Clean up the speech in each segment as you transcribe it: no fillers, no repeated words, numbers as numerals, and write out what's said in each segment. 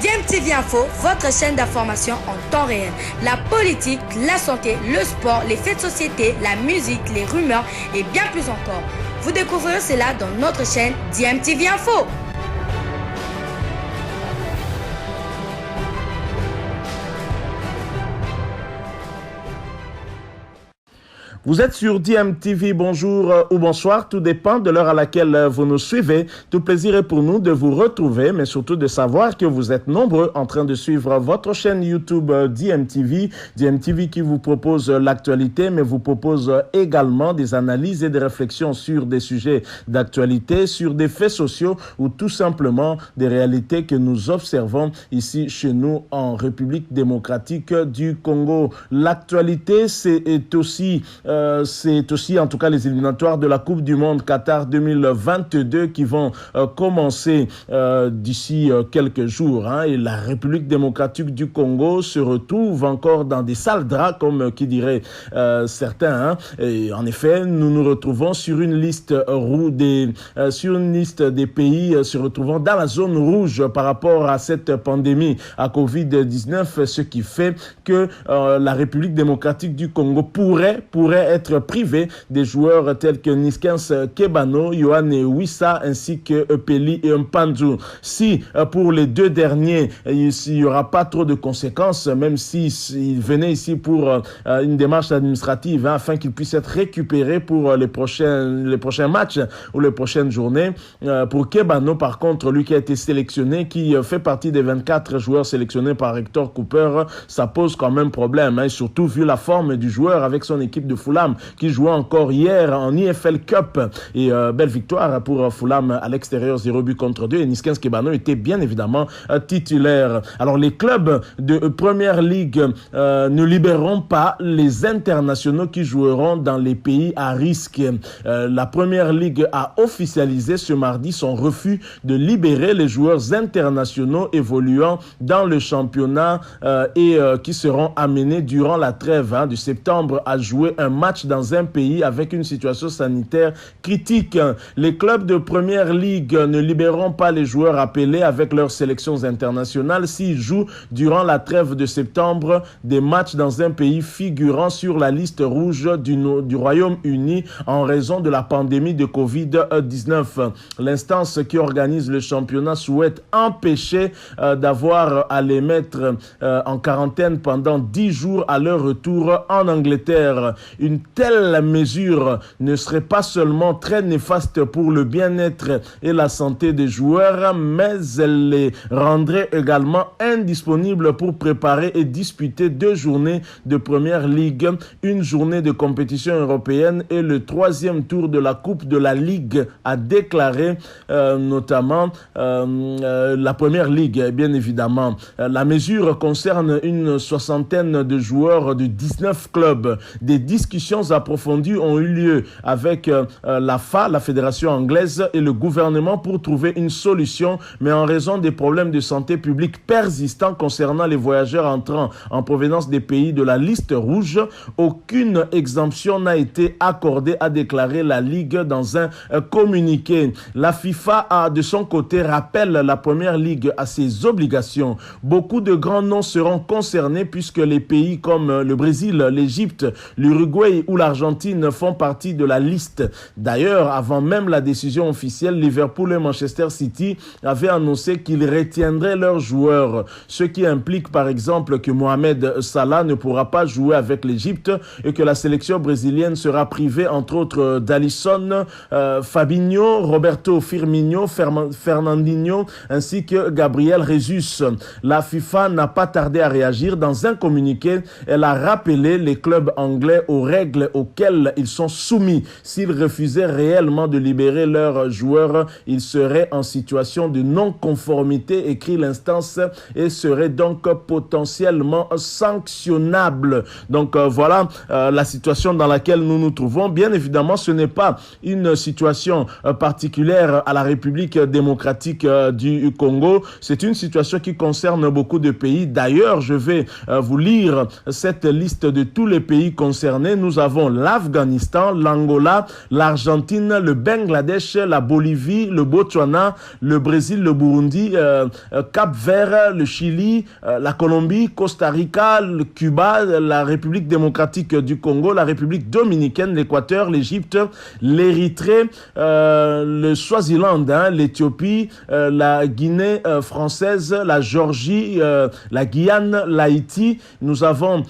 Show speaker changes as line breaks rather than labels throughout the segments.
DMTV Info, votre chaîne d'information en temps réel. La politique, la santé, le sport, les faits de société, la musique, les rumeurs et bien plus encore. Vous découvrirez cela dans notre chaîne DMTV Info.
Vous êtes sur DMTV, bonjour ou bonsoir, tout dépend de l'heure à laquelle vous nous suivez. Tout plaisir est pour nous de vous retrouver, mais surtout de savoir que vous êtes nombreux en train de suivre votre chaîne YouTube DMTV. DMTV qui vous propose l'actualité, mais vous propose également des analyses et des réflexions sur des sujets d'actualité, sur des faits sociaux ou tout simplement des réalités que nous observons ici chez nous en République démocratique du Congo. L'actualité, c'est aussi en tout cas les éliminatoires de la Coupe du Monde Qatar 2022 qui vont commencer d'ici quelques jours. Et la République démocratique du Congo se retrouve encore dans des sales draps, comme qui diraient certains. Et en effet, nous nous retrouvons sur une liste des pays se retrouvant dans la zone rouge par rapport à cette pandémie à Covid-19, ce qui fait que la République démocratique du Congo pourrait être privé des joueurs tels que Niskens Kebano, Yohane Wissa ainsi que Peli et Mpanzu. Si pour les deux derniers, il n'y aura pas trop de conséquences, même s'ils venaient ici pour une démarche administrative afin qu'ils puissent être récupérés pour les prochains matchs ou les prochaines journées. Pour Kebano, par contre, lui qui a été sélectionné, qui fait partie des 24 joueurs sélectionnés par Hector Cooper, ça pose quand même problème, et surtout vu la forme du joueur avec son équipe de Fulham qui jouait encore hier en IFL Cup et belle victoire pour Fulham à l'extérieur 0-2 et Niskens Kebano était bien évidemment titulaire. Alors les clubs de Première Ligue ne libéreront pas les internationaux qui joueront dans les pays à risque. La Première Ligue a officialisé ce mardi son refus de libérer les joueurs internationaux évoluant dans le championnat et qui seront amenés durant la trêve de septembre à jouer un match dans un pays avec une situation sanitaire critique. Les clubs de Première Ligue ne libéreront pas les joueurs appelés avec leurs sélections internationales s'ils jouent durant la trêve de septembre des matchs dans un pays figurant sur la liste rouge du Royaume-Uni en raison de la pandémie de Covid-19. L'instance qui organise le championnat souhaite empêcher d'avoir à les mettre en quarantaine pendant 10 jours à leur retour en Angleterre. Une telle mesure ne serait pas seulement très néfaste pour le bien-être et la santé des joueurs, mais elle les rendrait également indisponibles pour préparer et disputer 2 journées de Première Ligue, une journée de compétition européenne et le 3e tour de la Coupe de la Ligue, a déclaré notamment la Première Ligue, bien évidemment. La mesure concerne une 60aine de joueurs de 19 clubs. Des discussions approfondies ont eu lieu avec la FA, la fédération anglaise, et le gouvernement pour trouver une solution, mais en raison des problèmes de santé publique persistants concernant les voyageurs entrant en provenance des pays de la liste rouge, aucune exemption n'a été accordée, a déclaré la Ligue dans un communiqué. La FIFA a de son côté rappelle la Première Ligue à ses obligations. Beaucoup de grands noms seront concernés puisque les pays comme le Brésil, l'Égypte, l'Uruguay ou l'Argentine font partie de la liste. D'ailleurs, avant même la décision officielle, Liverpool et Manchester City avaient annoncé qu'ils retiendraient leurs joueurs, ce qui implique par exemple que Mohamed Salah ne pourra pas jouer avec l'Égypte et que la sélection brésilienne sera privée entre autres d'Alisson, Fabinho, Roberto Firmino, Fernandinho ainsi que Gabriel Jesus. La FIFA n'a pas tardé à réagir. Dans un communiqué, elle a rappelé les clubs anglais aux règles auxquelles ils sont soumis. S'ils refusaient réellement de libérer leurs joueurs, ils seraient en situation de non-conformité, écrit l'instance, et seraient donc potentiellement sanctionnables. Donc voilà la situation dans laquelle nous nous trouvons. Bien évidemment, ce n'est pas une situation particulière à la République démocratique du Congo. C'est une situation qui concerne beaucoup de pays. D'ailleurs, je vais vous lire cette liste de tous les pays concernés. Nous nous avons l'Afghanistan, l'Angola, l'Argentine, le Bangladesh, la Bolivie, le Botswana, le Brésil, le Burundi, Cap-Vert, le Chili, la Colombie, Costa Rica, le Cuba, la République démocratique du Congo, la République dominicaine, l'Équateur, l'Égypte, l'Érythrée, le Swaziland, l'Éthiopie, la Guinée française, la Géorgie, la Guyane, l'Haïti. Nous avons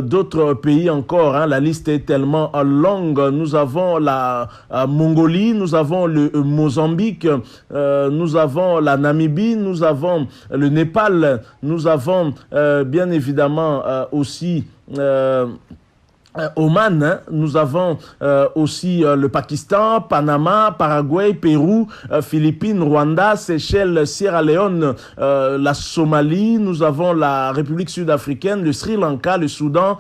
d'autres pays encore, la liste est tellement longue. Nous avons la Mongolie, nous avons le Mozambique, nous avons la Namibie, nous avons le Népal, nous avons bien évidemment aussi Oman, nous avons aussi le Pakistan, Panama, Paraguay, Pérou, Philippines, Rwanda, Seychelles, Sierra Leone, la Somalie, nous avons la République sud-africaine, le Sri Lanka, le Soudan,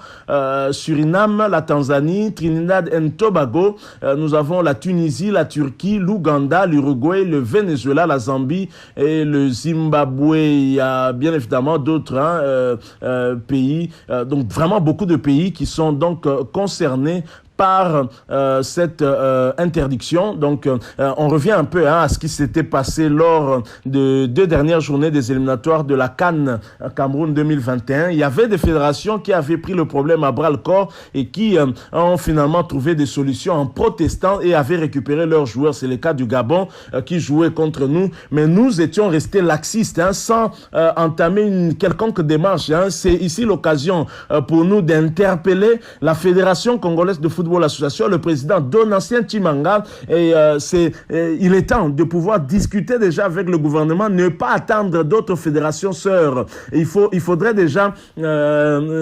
Suriname, la Tanzanie, Trinidad et Tobago, nous avons la Tunisie, la Turquie, l'Ouganda, l'Uruguay, le Venezuela, la Zambie et le Zimbabwe. Il y a bien évidemment d'autres pays, donc vraiment beaucoup de pays qui sont donc concernés par cette interdiction. Donc, on revient un peu à ce qui s'était passé lors de 2 dernières journées des éliminatoires de la CAN Cameroun 2021. Il y avait des fédérations qui avaient pris le problème à bras-le-corps et qui ont finalement trouvé des solutions en protestant et avaient récupéré leurs joueurs. C'est le cas du Gabon qui jouait contre nous. Mais nous étions restés laxistes sans entamer une quelconque démarche. C'est ici l'occasion pour nous d'interpeller la Fédération congolaise de football association, le président Donatien Tshimanga, et il est temps de pouvoir discuter déjà avec le gouvernement, ne pas attendre d'autres fédérations sœurs. Il faudrait déjà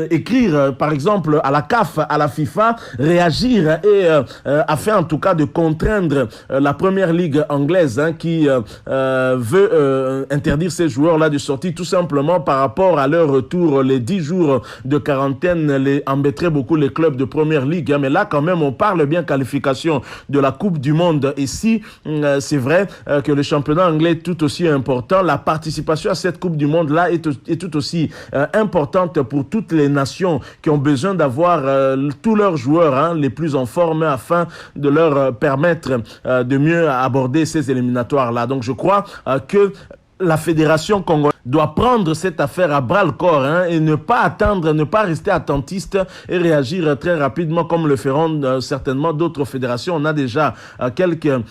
écrire, par exemple, à la CAF, à la FIFA, réagir et afin en tout cas de contraindre la première ligue anglaise qui veut interdire ces joueurs-là de sortie, tout simplement par rapport à leur retour. Les 10 jours de quarantaine les embêteraient beaucoup les clubs de première ligue, mais là quand même on parle bien qualification de la Coupe du Monde. Et si c'est vrai que le championnat anglais est tout aussi important, la participation à cette Coupe du Monde là est tout aussi importante pour toutes les nations qui ont besoin d'avoir tous leurs joueurs les plus en forme afin de leur permettre de mieux aborder ces éliminatoires là. Donc je crois que la Fédération congolaise doit prendre cette affaire à bras-le-corps et ne pas attendre, ne pas rester attentiste et réagir très rapidement comme le feront certainement d'autres fédérations. On a déjà quelques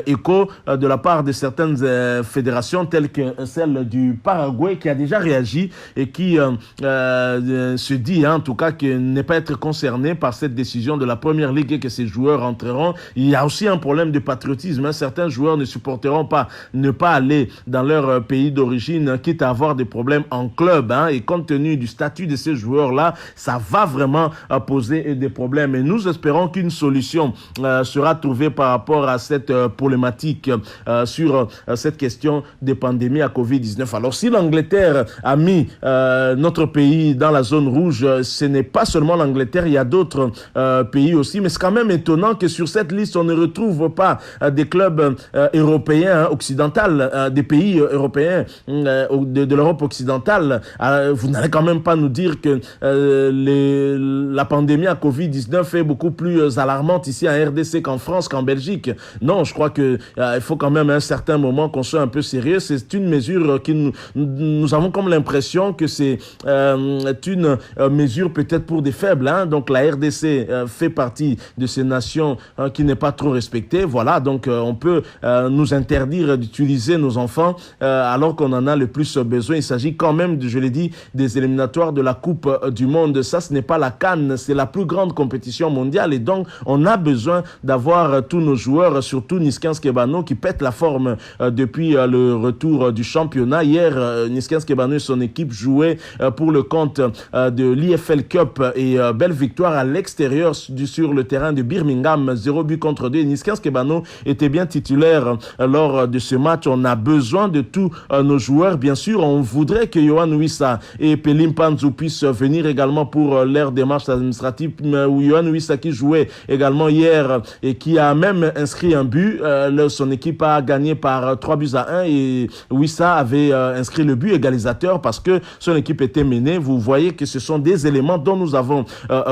échos de la part de certaines fédérations telles que celle du Paraguay qui a déjà réagi et qui se dit en tout cas que ne pas être concerné par cette décision de la première ligue et que ces joueurs entreront. Il y a aussi un problème de patriotisme. Certains joueurs ne supporteront pas ne pas aller dans leur pays d'origine, quitte à avoir des problèmes en club, et compte tenu du statut de ces joueurs-là, ça va vraiment poser des problèmes. Et nous espérons qu'une solution sera trouvée par rapport à cette problématique sur cette question des pandémies à Covid-19. Alors, si l'Angleterre a mis notre pays dans la zone rouge, ce n'est pas seulement l'Angleterre, il y a d'autres pays aussi, mais c'est quand même étonnant que sur cette liste, on ne retrouve pas des clubs européens, occidentaux, des pays européens de l'Europe occidentale. Vous n'allez quand même pas nous dire que la pandémie à Covid-19 est beaucoup plus alarmante ici en RDC qu'en France, qu'en Belgique. Non, je crois que il faut quand même à un certain moment qu'on soit un peu sérieux. C'est une mesure qui nous avons comme l'impression que c'est une mesure peut-être pour des faibles. Donc la RDC fait partie de ces nations qui n'est pas trop respectée. Voilà, donc on peut nous interdire d'utiliser nos enfants alors qu'on en a le plus besoin. Il s'agit quand même, je l'ai dit, des éliminatoires de la Coupe du Monde. Ça, ce n'est pas la CAN, c'est la plus grande compétition mondiale et donc on a besoin d'avoir tous nos joueurs, surtout Niskans Kebano qui pète la forme depuis le retour du championnat. Hier, Niskans Kebano et son équipe jouaient pour le compte de l'IFL Cup et belle victoire à l'extérieur sur le terrain de Birmingham, 0-2. Niskans Kebano était bien titulaire lors de ce match. On a besoin de tous nos joueurs, bien sûr. sûr, on voudrait que Yohan Wissa et Pelim Panzou puissent venir également pour leur démarche administrative. Yohan Wissa qui jouait également hier et qui a même inscrit un but. Son équipe a gagné par 3-1 et Wissa avait inscrit le but égalisateur parce que son équipe était menée. Vous voyez que ce sont des éléments dont nous avons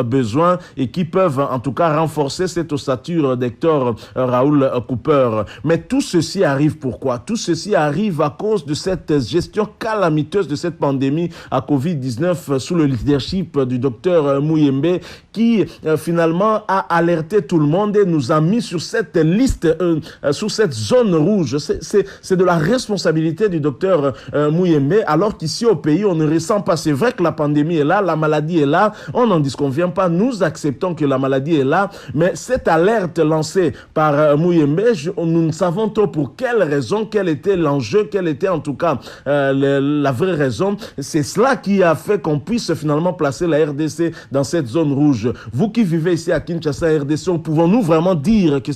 besoin et qui peuvent en tout cas renforcer cette ossature d'Hector Raoul Cooper. Mais tout ceci arrive pourquoi? Tout ceci arrive à cause de cette gestion calamiteuse de cette pandémie à Covid-19 sous le leadership du docteur Muyembe qui finalement a alerté tout le monde et nous a mis sur cette liste, sur cette zone rouge. C'est de la responsabilité du docteur Muyembe alors qu'ici au pays on ne ressent pas. C'est vrai que la pandémie est là, la maladie est là, on n'en disconvient pas, nous acceptons que la maladie est là, mais cette alerte lancée par Muyembe, nous ne savons pas pour quelle raison, quel était l'enjeu, quelle était en tout cas la vraie raison. C'est cela qui a fait qu'on puisse finalement placer la RDC dans cette zone rouge. Vous qui vivez ici à Kinshasa, RDC, pouvons-nous vraiment dire que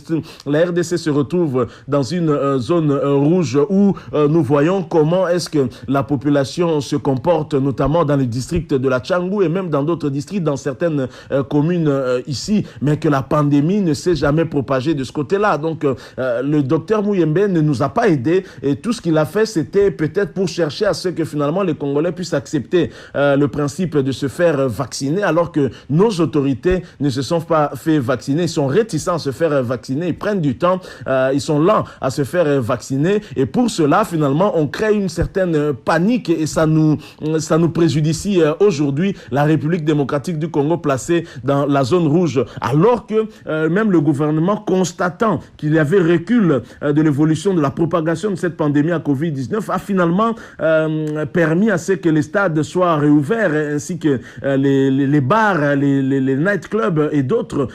la RDC se retrouve dans une zone rouge où nous voyons comment est-ce que la population se comporte, notamment dans les districts de la Tchangou et même dans d'autres districts, dans certaines communes ici, mais que la pandémie ne s'est jamais propagée de ce côté-là. Donc, le docteur Muyembe ne nous a pas aidés et tout ce qu'il a fait, c'était peut-être pour chercher à ce que finalement les Congolais puissent accepter le principe de se faire vacciner alors que nos autorités ne se sont pas fait vacciner. Ils sont réticents à se faire vacciner, ils prennent du temps, ils sont lents à se faire vacciner et pour cela, finalement, on crée une certaine panique et ça nous préjudicie aujourd'hui la République démocratique du Congo placée dans la zone rouge alors que même le gouvernement constatant qu'il y avait recul de l'évolution de la propagation de cette pandémie à Covid-19 a finalement permis à ce que les stades soient réouverts ainsi que les bars, les nightclubs et d'autres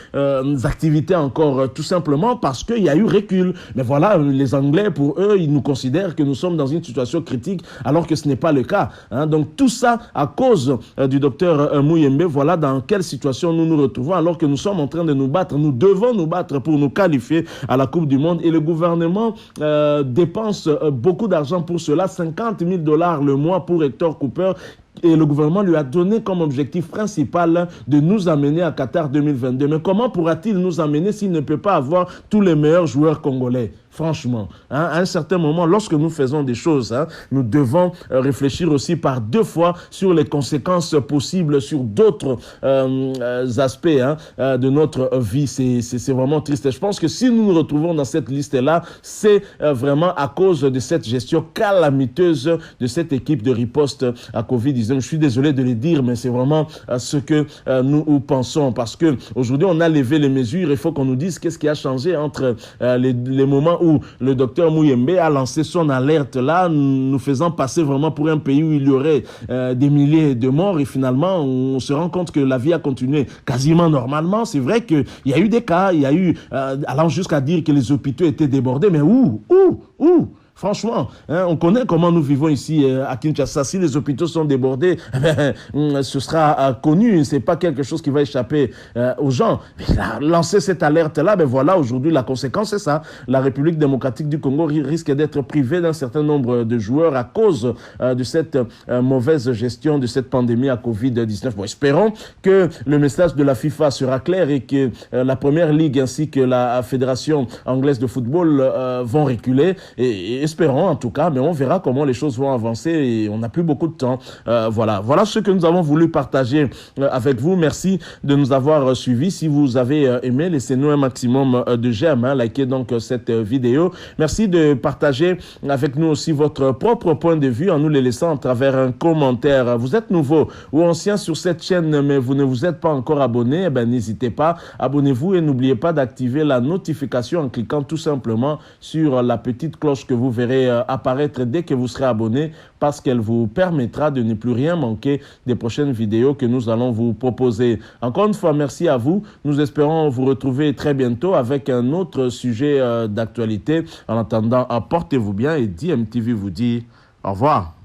activités encore tout simplement parce qu'il y a eu recul. Mais voilà, les Anglais, pour eux, ils nous considèrent que nous sommes dans une situation critique alors que ce n'est pas le cas. Donc tout ça à cause du docteur Muyembe, voilà dans quelle situation nous nous retrouvons alors que nous sommes en train de nous battre. Nous devons nous battre pour nous qualifier à la Coupe du Monde et le gouvernement dépense beaucoup d'argent pour cela, $50 000 le mois pour Hector Cooper. Et le gouvernement lui a donné comme objectif principal de nous amener à Qatar 2022. Mais comment pourra-t-il nous amener s'il ne peut pas avoir tous les meilleurs joueurs congolais? Franchement, à un certain moment, lorsque nous faisons des choses, nous devons réfléchir aussi par deux fois sur les conséquences possibles sur d'autres aspects de notre vie. C'est vraiment triste. Et je pense que si nous nous retrouvons dans cette liste-là, c'est vraiment à cause de cette gestion calamiteuse de cette équipe de riposte à Covid-19. Je suis désolé de le dire, mais c'est vraiment ce que nous pensons. Parce qu'aujourd'hui, on a levé les mesures. Il faut qu'on nous dise qu'est-ce qui a changé entre les moments où le docteur Muyembe a lancé son alerte là, nous faisant passer vraiment pour un pays où il y aurait des milliers de morts et finalement on se rend compte que la vie a continué quasiment normalement. C'est vrai qu'il y a eu des cas, il y a eu allant jusqu'à dire que les hôpitaux étaient débordés, mais où Franchement, on connaît comment nous vivons ici à Kinshasa. Si les hôpitaux sont débordés, ce sera connu. C'est pas quelque chose qui va échapper aux gens. Lancer cette alerte-là, voilà, aujourd'hui, la conséquence, c'est ça. La République démocratique du Congo risque d'être privée d'un certain nombre de joueurs à cause de cette mauvaise gestion de cette pandémie à Covid-19. Bon, espérons que le message de la FIFA sera clair et que la Première Ligue ainsi que la Fédération anglaise de football vont reculer et espérons en tout cas, mais on verra comment les choses vont avancer et on n'a plus beaucoup de temps. Voilà ce que nous avons voulu partager avec vous. Merci de nous avoir suivis. Si vous avez aimé, laissez-nous un maximum de j'aime, likez donc cette vidéo. Merci de partager avec nous aussi votre propre point de vue en nous les laissant à travers un commentaire. Vous êtes nouveau ou ancien sur cette chaîne, mais vous ne vous êtes pas encore abonné, n'hésitez pas, abonnez-vous et n'oubliez pas d'activer la notification en cliquant tout simplement sur la petite cloche que vous verrez apparaître dès que vous serez abonné parce qu'elle vous permettra de ne plus rien manquer des prochaines vidéos que nous allons vous proposer. Encore une fois, merci à vous. Nous espérons vous retrouver très bientôt avec un autre sujet d'actualité. En attendant, portez-vous bien et DMTV vous dit au revoir.